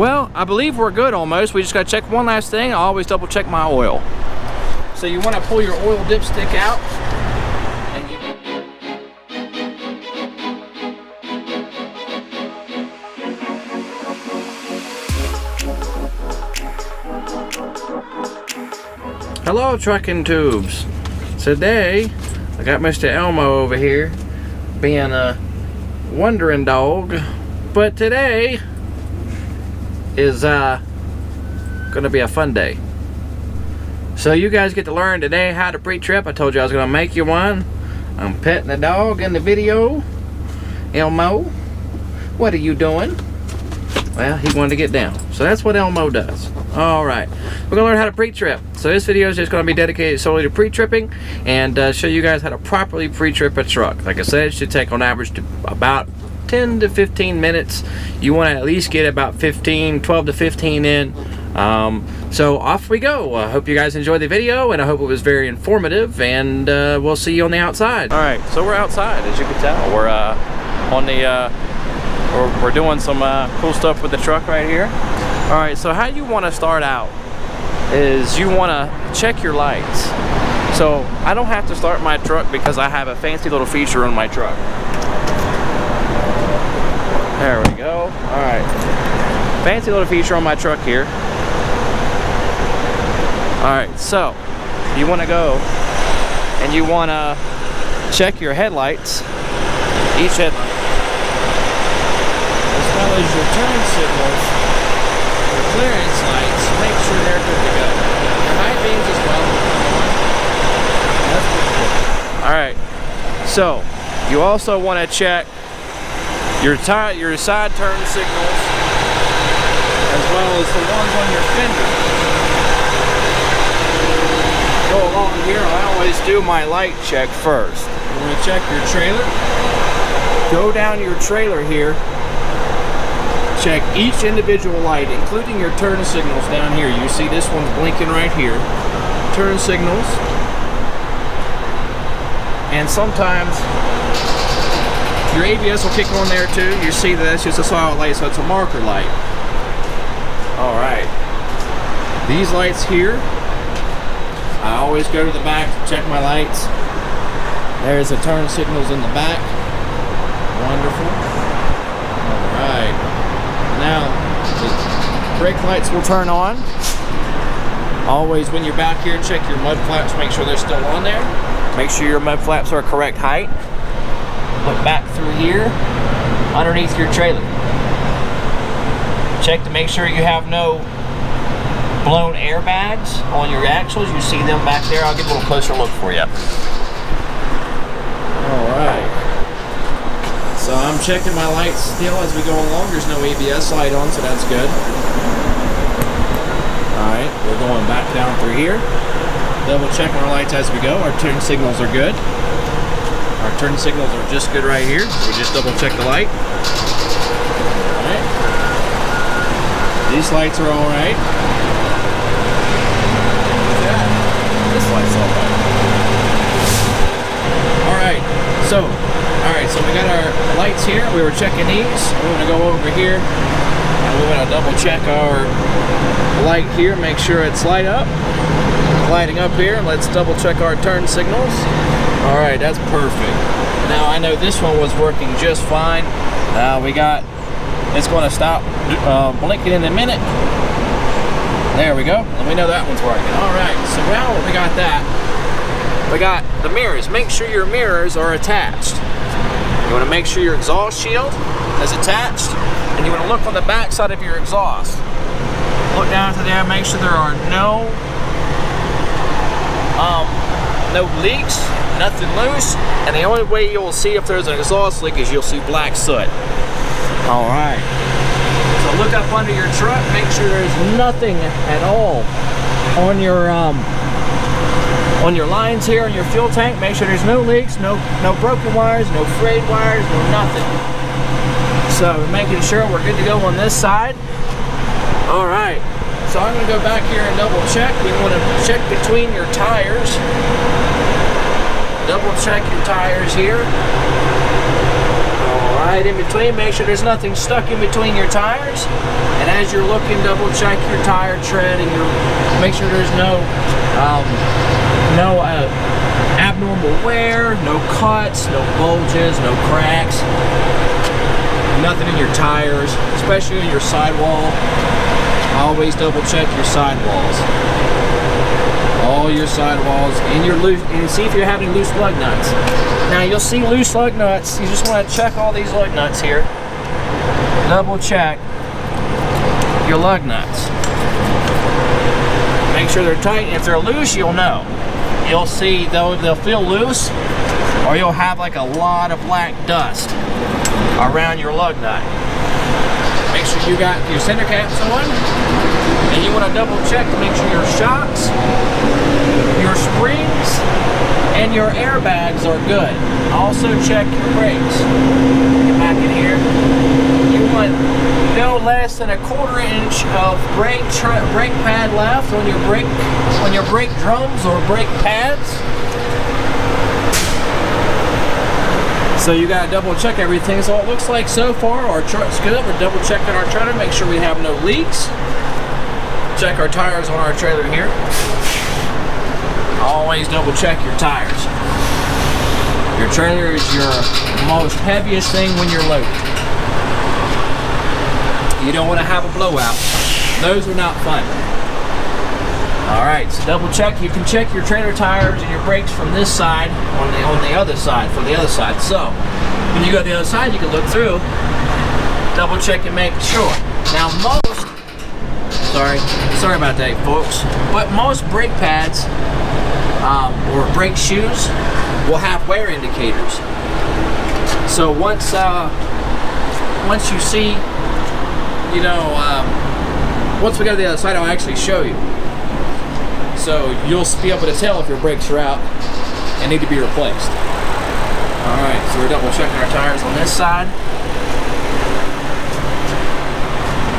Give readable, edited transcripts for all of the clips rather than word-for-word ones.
Well, I believe we're good almost. We just gotta check one last thing. I always double check my oil. So you wanna pull your oil dipstick out. Hello, trucking tubes. Today, I got Mr. Elmo over here being a wandering dog, but today is gonna be a fun day. So you guys get to learn today how to pre-trip. I told you I was gonna make you one. I'm petting the dog in the video. Elmo, what are you doing? Well, he wanted to get down. So that's what Elmo does. All right, we're gonna learn how to pre-trip. So this video is just gonna be dedicated solely to pre-tripping and show you guys how to properly pre-trip a truck. Like I said, it should take on average to about 10 to 15 minutes. You want to at least get about 12 to 15 in. So off we go. I hope you guys enjoyed the video, and I hope it was very informative, and we'll see you on the outside. All right, so we're outside, as you can tell. We're on the we're doing some cool stuff with the truck right here. All right, so how you want to start out is you want to check your lights. So I don't have to start my truck because I have a fancy little feature on my truck. There we go. All right, fancy little feature on my truck here. All right, so you want to go and you want to check your headlights, each headlight, as well as your turn signals, your clearance lights. Make sure they're good to go. Your high beams as well. That's pretty cool. All right, so you also want to check your side turn signals, as well as the ones on your fender. Go along here, I always do my light check first. You want to check your trailer. Go down your trailer here. Check each individual light, including your turn signals down here. You see this one's blinking right here. Turn signals. And sometimes your ABS will kick on there too. You see that that's just a solid light, so it's a marker light. All right. These lights here, I always go to the back to check my lights. There's the turn signals in the back. Wonderful. All right. Now, the brake lights will turn on. Always when you're back here, check your mud flaps, make sure they're still on there. Make sure your mud flaps are correct height. Look back through here, underneath your trailer. Check to make sure you have no blown airbags on your axles. You see them back there. I'll give a little closer look for you. All right. So I'm checking my lights still as we go along. There's no ABS light on, so that's good. All right, we're going back down through here. Double check our lights as we go. Our turn signals are good. Our turn signals are just good right here. We just double check the light. All right. These lights are all right. Yeah. This light's all right. All right, so we got our lights here. We were checking these. We're gonna go over here and we're gonna double check our light here, make sure it's lighting up here. Let's double check our turn signals. All right, that's perfect. Now I know this one was working just fine. It's going to stop blinking in a minute. There we go. And we know that one's working. All right, so now we got that. We got the mirrors. Make sure your mirrors are attached. You want to make sure your exhaust shield is attached, and you want to look on the back side of your exhaust. Look down to there, make sure there are no leaks, nothing loose, and the only way you'll see if there's an exhaust leak is you'll see black soot. All right. So look up under your truck, make sure there's nothing at all on your lines here on your fuel tank. Make sure there's no leaks, no broken wires, no frayed wires, no nothing. So we're making sure we're good to go on this side. All right. So I'm going to go back here and double check. We want to check between your tires. Double check your tires here. All Slide in between, make sure there's nothing stuck in between your tires. And as you're looking, double check your tire tread and make sure there's no abnormal wear, no cuts, no bulges, no cracks, nothing in your tires, especially in your sidewall. Always double check your sidewalls. All your sidewalls and your loose, and see if you're having loose lug nuts. Now you'll see loose lug nuts. You just want to check all these lug nuts here. Double check your lug nuts. Make sure they're tight. If they're loose, you'll know. You'll see they'll feel loose, or you'll have like a lot of black dust around your lug nut. Make sure you got your center caps on, and you want to double check to make sure your shocks, your springs, and your airbags are good. Also check your brakes. Get back in here. You want no less than 1/4 inch of brake pad left on your brake drums or brake pads. So you gotta double check everything. So it looks like so far our truck's good. We're double checking our trailer, make sure we have no leaks. Check our tires on our trailer here. Always double check your tires. Your trailer is your most heaviest thing when you're loaded. You don't want to have a blowout. Those are not fun. Alright, so double check. You can check your trailer tires and your brakes from this side on the other side, from the other side. So when you go to the other side, you can look through, double check and make sure. Now most, sorry about that folks, but most brake pads or brake shoes will have wear indicators. So once you see, once we go to the other side, I'll actually show you. So you'll be able to tell if your brakes are out and need to be replaced. Alright, so we're double checking our tires on this side.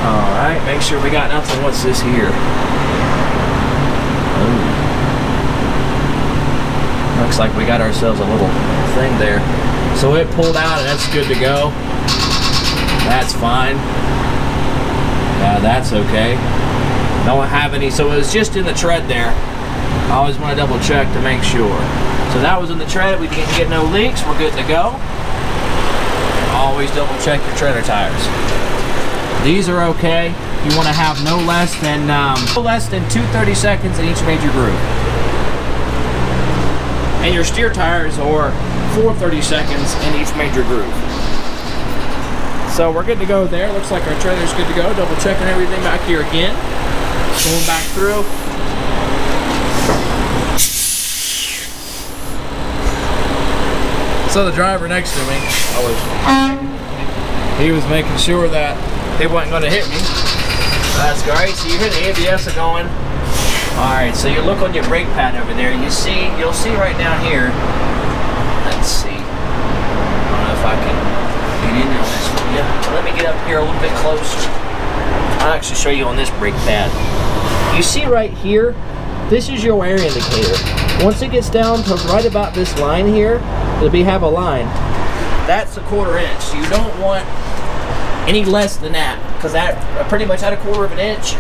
Alright, make sure we got nothing. What's this here? Ooh. Looks like we got ourselves a little thing there. So it pulled out and that's good to go. That's fine. Yeah, that's okay. Don't have any, so it was just in the tread there. I always want to double check to make sure. So that was in the tread, we didn't get no leaks, we're good to go. Always double check your trailer tires. These are okay. You want to have no less than 230 seconds in each major groove. And your steer tires are 430 seconds in each major groove. So we're good to go there. Looks like our trailer's good to go. Double checking everything back here again. Going back through. So the driver next to me, he was making sure that he wasn't going to hit me. That's great. So you hear the ABS are going. All right. So you look on your brake pad over there. You'll see right down here. Let's see. I don't know if I can get in on this one. Yeah. Let me get up here a little bit closer. I'll actually show you on this brake pad. You see right here, this is your wear indicator. Once it gets down to right about this line here, we have a line. That's 1/4 inch. You don't want any less than that, because that pretty much at 1/4 inch,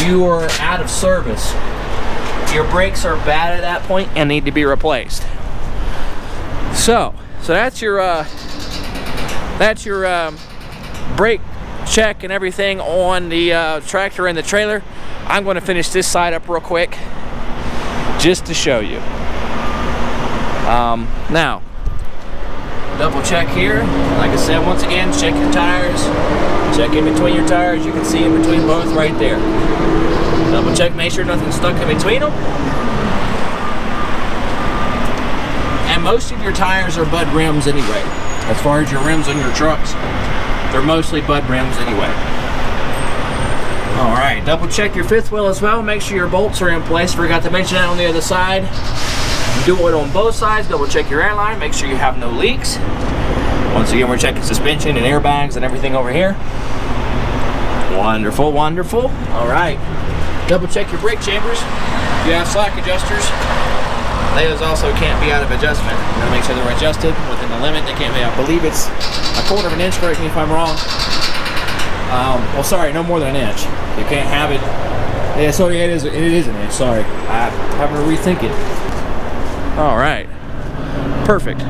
you are out of service. Your brakes are bad at that point and need to be replaced. So that's your brake check and everything on the tractor and the trailer. I'm going to finish this side up real quick just to show you. Now, double check here. Like I said, once again, check your tires. Check in between your tires. You can see in between both right there. Double check, make sure nothing's stuck in between them. And most of your tires are Bud rims anyway. As far as your rims on your trucks, they're mostly Bud rims anyway. Alright, double check your fifth wheel as well. Make sure your bolts are in place. Forgot to mention that on the other side. Do it on both sides. Double check your airline. Make sure you have no leaks. Once again, we're checking suspension and airbags and everything over here. Wonderful, wonderful. Alright. Double check your brake chambers. If you have slack adjusters, those also can't be out of adjustment. You gotta make sure they're adjusted within the limit. They can't be, I believe it's A quarter of an inch, correct me if I'm wrong. Well, sorry, no more than an inch. You can't have it. Yeah, so yeah, it is an inch. Sorry, I'm having to rethink it. All right, perfect.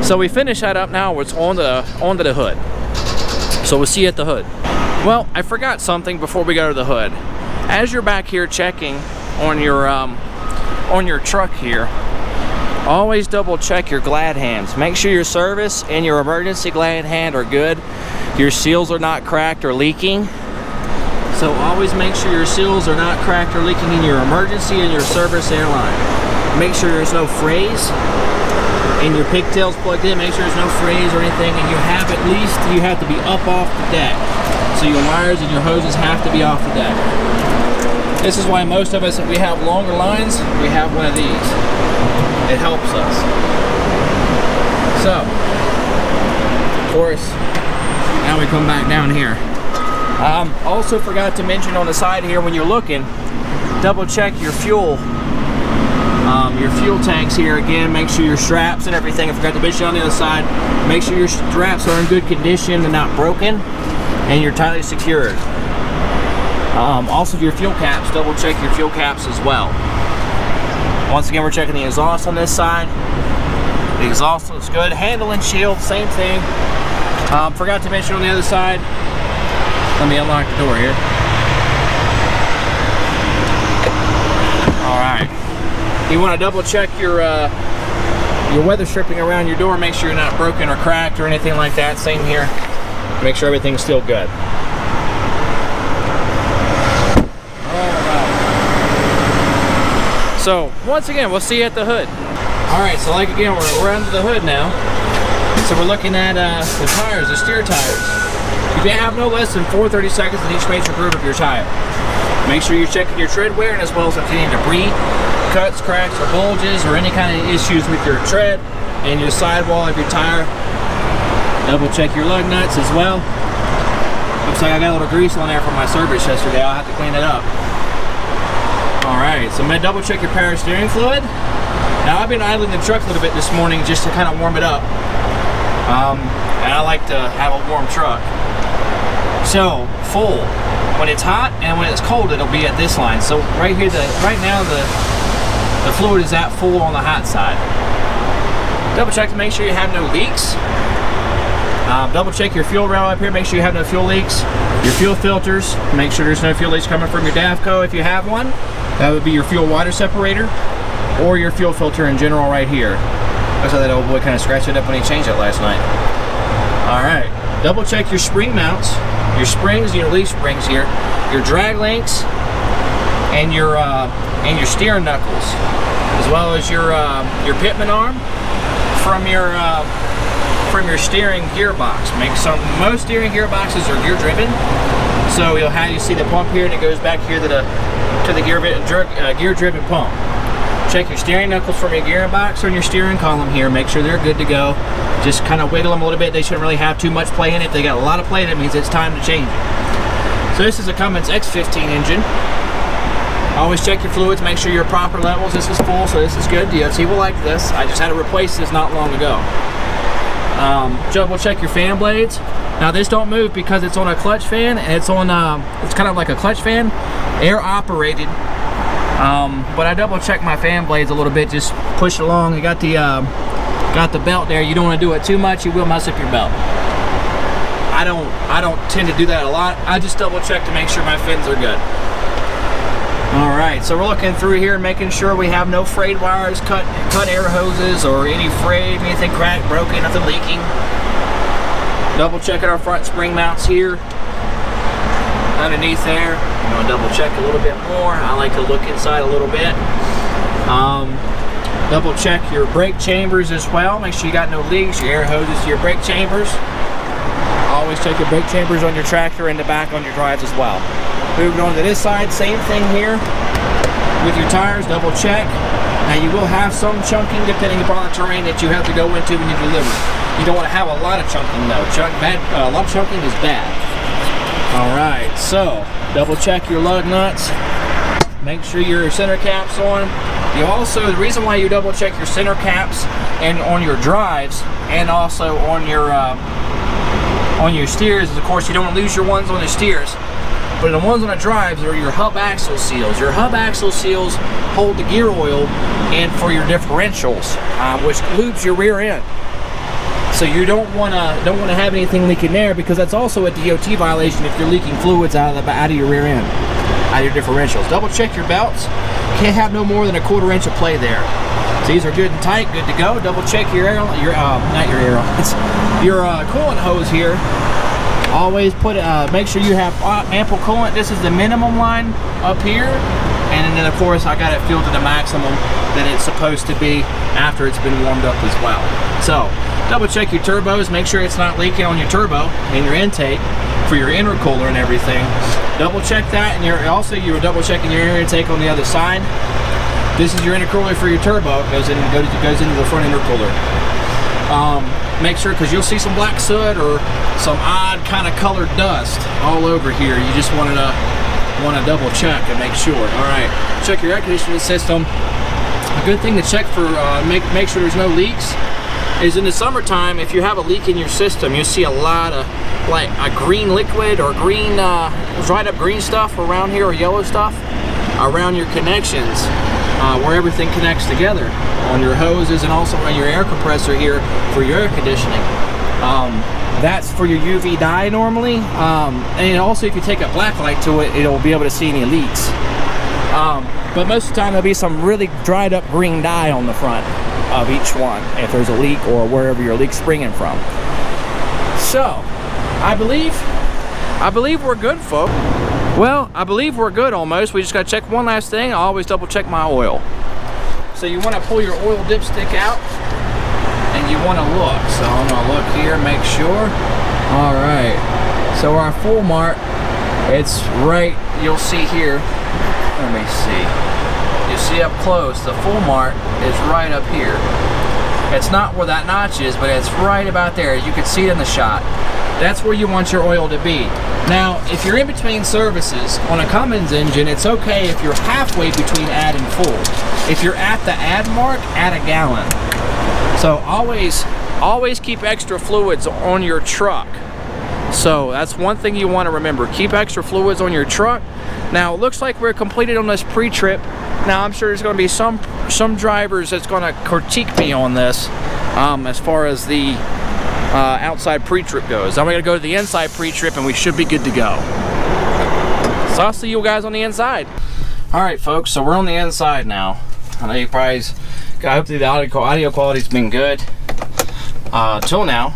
So we finish that up now. It's onto the hood. So we'll see you at the hood. Well, I forgot something before we go to the hood. As you're back here checking on your truck here, always double check your glad hands. Make sure your service and your emergency glad hand are good. Your seals are not cracked or leaking. So always make sure your seals are not cracked or leaking in your emergency and your service airline. Make sure there's no frays and your pigtails plugged in. Make sure there's no frays or anything, and you have to be up off the deck. So your wires and your hoses have to be off the deck. This is why most of us, if we have longer lines, we have one of these. It helps us. So, of course, now we come back down here. Also forgot to mention on the side here, when you're looking, double check your fuel tanks here again. Make sure your straps and everything, I forgot to mention on the other side, make sure your straps are in good condition and not broken, and you're tightly secured. Also your fuel caps, double check your fuel caps as well. Once again, we're checking the exhaust on this side. The exhaust looks good. Handle and shield, same thing. Forgot to mention on the other side, let me unlock the door here. All right. You want to double check your weather stripping around your door. Make sure you're not broken or cracked or anything like that. Same here. Make sure everything's still good. So once again, we'll see you at the hood. All right, so like again, we're under the hood now. So we're looking at the tires, the steer tires. You can have no less than 4 30-seconds in each major group of your tire. Make sure you're checking your tread wear, and as well as if any debris, cuts, cracks, or bulges, or any kind of issues with your tread and your sidewall of your tire. Double check your lug nuts as well. Looks like I got a little grease on there from my service yesterday. I'll have to clean it up. Alright, so I'm going to double check your power steering fluid. Now I've been idling the truck a little bit this morning just to kind of warm it up. And I like to have a warm truck. So, full. When it's hot and when it's cold, it'll be at this line. So right here, right now the fluid is at full on the hot side. Double check to make sure you have no leaks. Double check your fuel rail up here, make sure you have no fuel leaks. Your fuel filters, make sure there's no fuel leaks coming from your DAFCO if you have one. That would be your fuel water separator or your fuel filter in general right here. Looks like that old boy kind of scratched it up when he changed it last night. Alright, double check your spring mounts, your springs, your leaf springs here, your drag links, and your steering knuckles, as well as your pitman arm from your steering gearbox. Most steering gearboxes are gear driven, so you see the pump here, and it goes back here to the gear driven pump. Check your steering knuckles from your gearbox on your steering column here. Make sure they're good to go. Just kind of wiggle them a little bit. They shouldn't really have too much play in it. If they got a lot of play, that means it's time to change it. So this is a Cummins X15 engine. Always check your fluids, make sure you're proper levels. This is full, so this is good. DOT will like this. I just had to replace this not long ago. Double check your fan blades. Now this don't move because it's on a clutch fan, and it's on it's kind of like a clutch fan, air operated. But I double check my fan blades a little bit, just push it along. You got the belt there. You don't want to do it too much, you will mess up your belt. I don't tend to do that a lot. I just double check to make sure my fins are good. Alright, so we're looking through here, making sure we have no frayed wires, cut air hoses, or any frayed, anything cracked, broken, nothing leaking. Double checking our front spring mounts here. Underneath there, I'm going to double check a little bit more. I like to look inside a little bit. Double check your brake chambers as well. Make sure you got no leaks, your air hoses to your brake chambers. Always check your brake chambers on your tractor and the back on your drives as well. Moving on to this side, same thing here. With your tires, double check. Now you will have some chunking depending upon the terrain that you have to go into when you deliver. You don't want to have a lot of chunking though. A lot of chunking is bad. Alright, so double check your lug nuts. Make sure your center cap's on. The reason why you double check your center caps and on your drives and also on your on your steers is, of course, you don't lose your ones on the steers. But the ones on the drives are your hub axle seals. Your hub axle seals hold the gear oil and for your differentials, which lubes your rear end. So you don't want to have anything leaking there, because that's also a DOT violation if you're leaking fluids out of your rear end, out of your differentials. Double check your belts. Can't have no more than a 1/4 inch of play there. So these are good and tight, good to go. Double check your air, not your air, it's your coolant hose here. Always make sure you have ample coolant. This is the minimum line up here, and then of course I got it filled to the maximum that it's supposed to be after it's been warmed up as well. So double check your turbos, make sure it's not leaking on your turbo and your intake for your intercooler and everything. Double check that, and you're double checking your air intake on the other side. This is your intercooler for your turbo. It goes into the front intercooler. Make sure, because you'll see some black soot or some odd kind of colored dust all over here. You just want to double check and make sure. All right, check your air conditioning system. A good thing to check for make sure there's no leaks is in the summertime. If you have a leak in your system, you'll see a lot of like a green liquid or green dried up green stuff around here, or yellow stuff around your connections, where everything connects together on your hoses, and also on your air compressor here for your air conditioning. That's for your UV dye normally, and also if you take a black light to it, it'll be able to see any leaks. But most of the time there'll be some really dried up green dye on the front of each one if there's a leak, or wherever your leak's springing from. So I believe we're good, folks. Well, I believe we're good almost. We just got to check one last thing. I always double check my oil. So you want to pull your oil dipstick out, and you want to look. So I'm going to look here, make sure. All right. So our full mark, it's right, you'll see here. Let me see. You see up close, the full mark is right up here. It's not where that notch is, but it's right about there. You can see it in the shot. That's where you want your oil to be. Now, if you're in between services on a Cummins engine, it's okay if you're halfway between add and full. If you're at the add mark, add a gallon. So always keep extra fluids on your truck. So that's one thing you want to remember. Keep extra fluids on your truck. Now, it looks like we're completed on this pre-trip. Now, I'm sure there's going to be some drivers that's going to critique me on this as far as the outside pre-trip goes. I'm going to go to the inside pre-trip, and we should be good to go. So I'll see you guys on the inside. All right, folks, so we're on the inside now. I know you probably, I hope the audio quality's been good till now.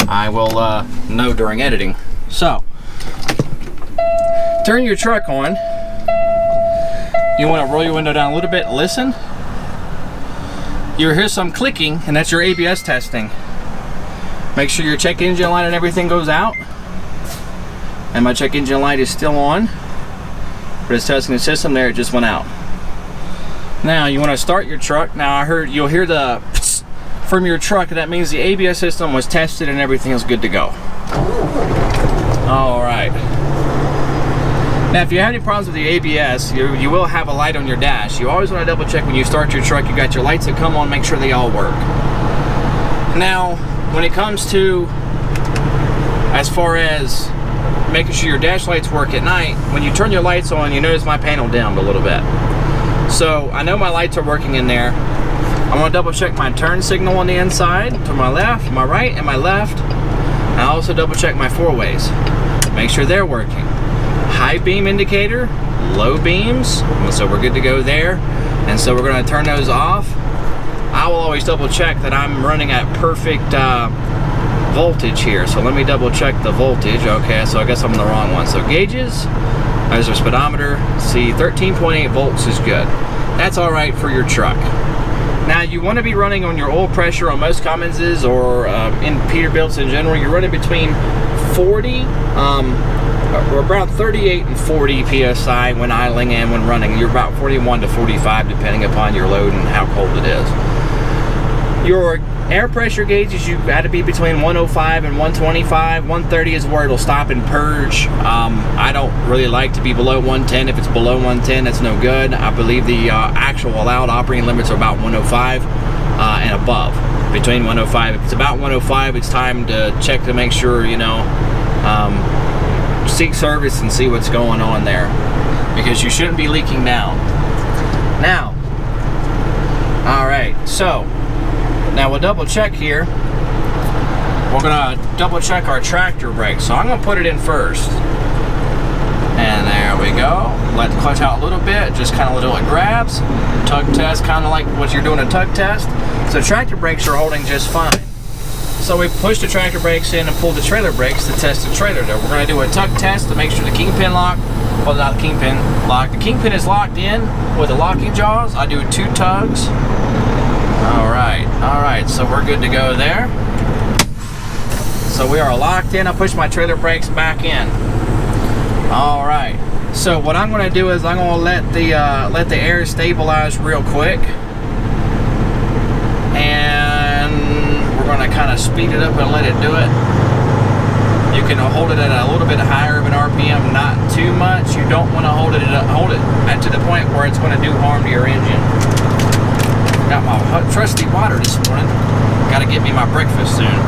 I will know during editing. So, turn your truck on. You want to roll your window down a little bit, listen. You'll hear some clicking, and that's your ABS testing. Make sure your check engine light and everything goes out. And my check engine light is still on, but it's testing the system there, it just went out. Now you want to start your truck. Now you'll hear the pss from your truck. That means the ABS system was tested and everything is good to go. All right. Now if you have any problems with the ABS, you will have a light on your dash. You always want to double check when you start your truck. You got your lights that come on, make sure they all work. Now when it comes to as far as making sure your dash lights work at night, when you turn your lights on, you notice my panel dimmed a little bit. So I know my lights are working in there. I want to double check my turn signal on the inside, to my left, my right, and my left. I also double check my four-ways. Make sure they're working. High beam indicator, low beams, so we're good to go there. And so we're going to turn those off. I will always double check that I'm running at perfect voltage here. So let me double check the voltage. Okay, so I guess I'm on the wrong one. So gauges, there's our speedometer. See, 13.8 volts is good. That's all right for your truck. Now you want to be running on your oil pressure on most Cumminses or in Peterbilts in general. You're running between 40 or around 38 and 40 psi when idling and when running. You're about 41 to 45 depending upon your load and how cold it is. Your air pressure gauges, you got to be between 105 and 125. 130 is where it'll stop and purge. I don't really like to be below 110. If it's below 110, that's no good. I believe the actual allowed operating limits are about 105. and above. Between 105, if it's about 105, it's time to check to make sure, you know, seek service and see what's going on there, because you shouldn't be leaking down. Now, all right, so now we'll double check here. We're gonna double check our tractor brake. So I'm gonna put it in first. And there we go. Let the clutch out a little bit, just kind of little it grabs. Tug test, kind of like what you're doing a tug test. So tractor brakes are holding just fine. So we pushed the tractor brakes in and pulled the trailer brakes to test the trailer there. We're gonna do a tug test to make sure the kingpin lock, well, not the kingpin lock, the kingpin is locked in with the locking jaws. I do 2 tugs. All right, so we're good to go there. So we are locked in. I push my trailer brakes back in. All right, so what I'm gonna do is I'm gonna let the air stabilize real quick. And we're gonna kind of speed it up and let it do it. You can hold it at a little bit higher of an RPM, not too much. You don't wanna hold it to the point where it's gonna do harm to your engine. Got my trusty water this morning. Gotta get me my breakfast soon.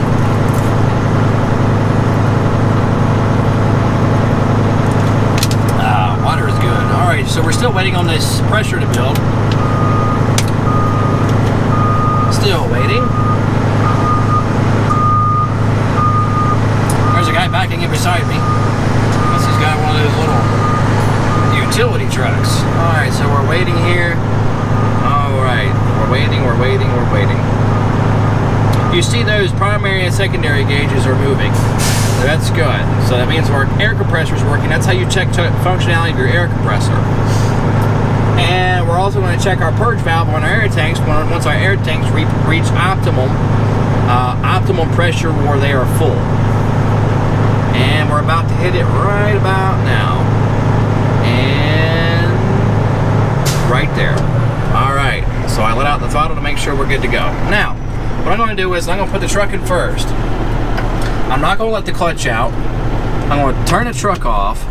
Water is good. All right, so we're still waiting on this pressure to build. Still waiting. There's a guy backing in beside me. This has got one of those little utility trucks. All right, so we're waiting here. All right, we're waiting. You see those primary and secondary gauges are moving. So that's good. So that means our air compressor is working. That's how you check functionality of your air compressor. And we're also going to check our purge valve on our air tanks once our air tanks reach optimum pressure where they are full. And we're about to hit it right about now. And right there. All right. So I let out the throttle to make sure we're good to go. Now, what I'm going to do is I'm going to put the truck in first. I'm not going to let the clutch out. I'm going to turn the truck off,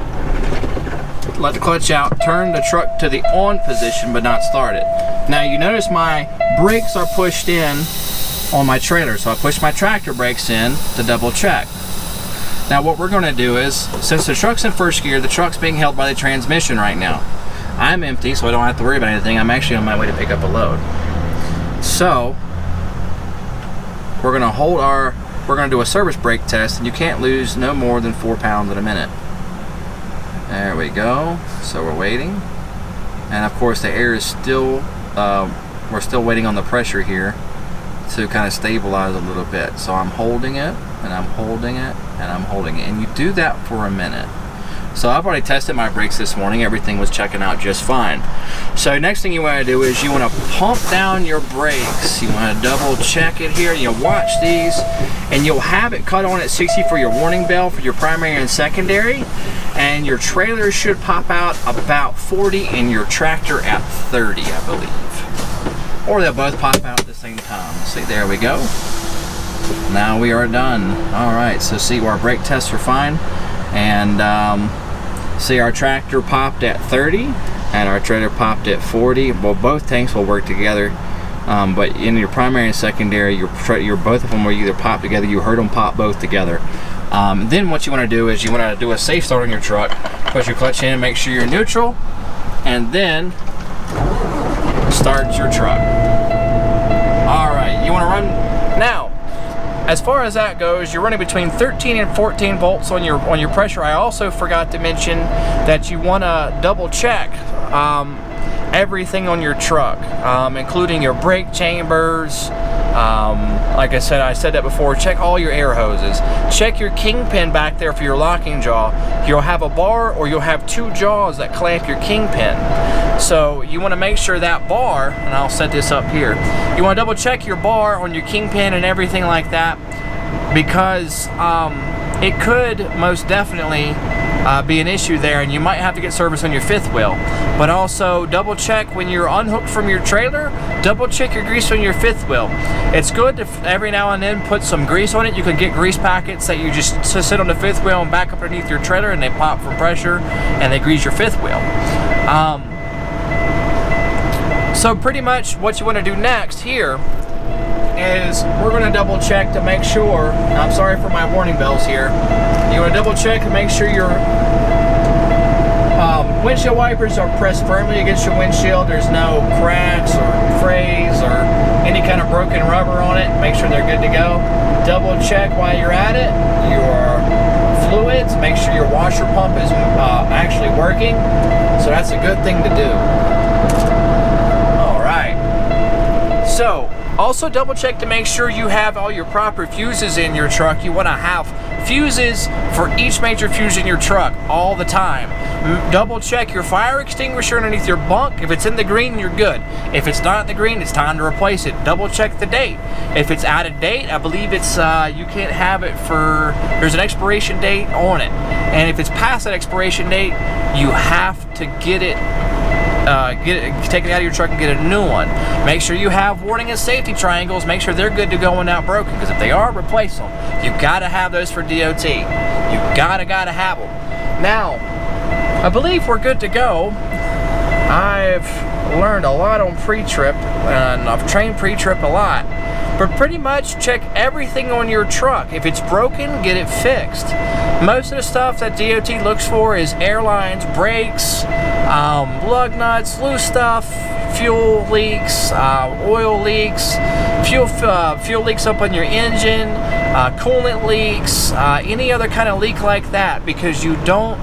let the clutch out, turn the truck to the on position, but not start it. Now you notice my brakes are pushed in on my trailer, so I push my tractor brakes in to double check. Now what we're going to do is, since the truck's in first gear, the truck's being held by the transmission right now. I'm empty, so I don't have to worry about anything. I'm actually on my way to pick up a load. So we're going to do a service brake test, and you can't lose no more than 4 pounds in a minute. There we go. So we're waiting, and of course the air is still we're still waiting on the pressure here to kind of stabilize a little bit. So I'm holding it, and I'm holding it, and I'm holding it, and you do that for a minute. So I've already tested my brakes this morning. Everything was checking out just fine. So next thing you want to do is you want to pump down your brakes. You want to double check it here. You'll watch these, and you'll have it cut on at 60 for your warning bell for your primary and secondary. And your trailer should pop out about 40 and your tractor at 30, I believe. Or they'll both pop out at the same time. See, there we go. Now we are done. All right, so see, our brake tests are fine. And see, our tractor popped at 30 and our trailer popped at 40. Well, both tanks will work together, but in your primary and secondary, your both of them will either pop together. You heard them pop both together. Then what you want to do is you want to do a safe start on your truck. Put your clutch in, make sure you're neutral, and then start your truck. All right, you want to run now. As far as that goes, you're running between 13 and 14 volts on your pressure. I also forgot to mention that you want to double check everything on your truck, including your brake chambers. Like I said that before, check all your air hoses. Check your kingpin back there for your locking jaw. You'll have a bar or you'll have 2 jaws that clamp your kingpin. So you want to make sure that bar, and I'll set this up here, you want to double check your bar on your kingpin and everything like that, because it could most definitely be an issue there, and you might have to get service on your 5th wheel. But also double check when you're unhooked from your trailer, double check your grease on your 5th wheel. It's good to every now and then put some grease on it. You can get grease packets that you just sit on the 5th wheel and back up underneath your trailer, and they pop for pressure and they grease your 5th wheel. So pretty much what you want to do next here is we're going to double check to make sure, I'm sorry for my warning bells here, you want to double check and make sure your windshield wipers are pressed firmly against your windshield. There's no cracks or frays or any kind of broken rubber on it. Make sure they're good to go. Double check while you're at it your fluids. Make sure your washer pump is actually working. So that's a good thing to do. All right. So also double check to make sure you have all your proper fuses in your truck. You want to have fuses for each major fuse in your truck all the time. Double check your fire extinguisher underneath your bunk. If it's in the green, you're good. If it's not in the green, it's time to replace it. Double check the date. If it's out of date, I believe it's you can't have it for, there's an expiration date on it. And if it's past that expiration date, you have to get it take it out of your truck and get a new one. Make sure you have warning and safety triangles. Make sure they're good to go and not broken, because if they are, replace them. You gotta have those for DOT. You gotta have them. Now, I believe we're good to go. I've learned a lot on pre-trip, and I've trained pre-trip a lot. But pretty much check everything on your truck. If it's broken, get it fixed. Most of the stuff that DOT looks for is airlines, brakes, lug nuts, loose stuff, fuel leaks, oil leaks, fuel leaks up on your engine, coolant leaks, any other kind of leak like that, because you don't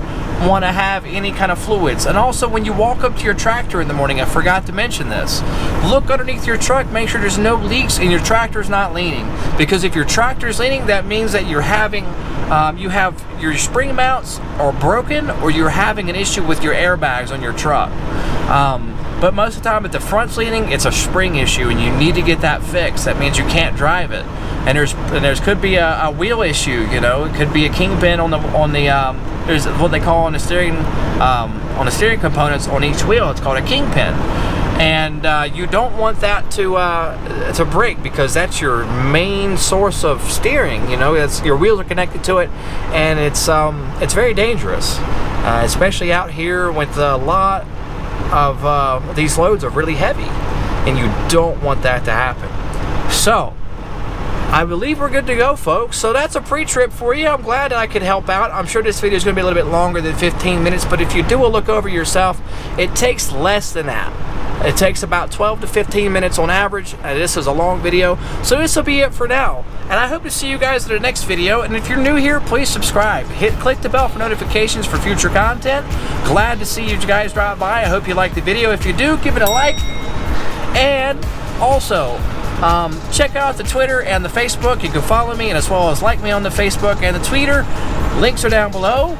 want to have any kind of fluids. And also, when you walk up to your tractor in the morning, I forgot to mention this, look underneath your truck, make sure there's no leaks and your tractor's not leaning, because if your tractor's leaning, that means that you're having you have your spring mounts are broken, or you're having an issue with your airbags on your truck. But most of the time, if the front's leaning, it's a spring issue, and you need to get that fixed. That means you can't drive it. And there's could be a wheel issue. You know, it could be a kingpin on the there's what they call on the steering components on each wheel. It's called a kingpin, and you don't want that to break, because that's your main source of steering. You know, your wheels are connected to it, and it's very dangerous, especially out here with a lot of these loads are really heavy, and you don't want that to happen. So I believe we're good to go, folks. So that's a pre-trip for you. I'm glad I could help out. I'm sure this video is going to be a little bit longer than 15 minutes, but if you do a look over yourself, it takes less than that. It takes about 12 to 15 minutes on average. This is a long video, so this will be it for now. And I hope to see you guys in the next video. And if you're new here, please subscribe. Click the bell for notifications for future content. Glad to see you guys drop by. I hope you liked the video. If you do, give it a like. And also, check out the Twitter and the Facebook. You can follow me, and as well as like me on the Facebook and the Twitter. Links are down below.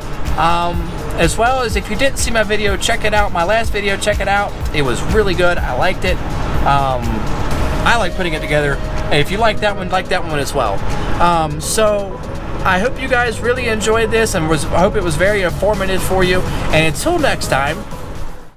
As well as, if you didn't see my video, check it out. My last video, check it out. It was really good. I liked it. I like putting it together. And if you like that one as well. So I hope you guys really enjoyed this, and I hope it was very informative for you. And until next time,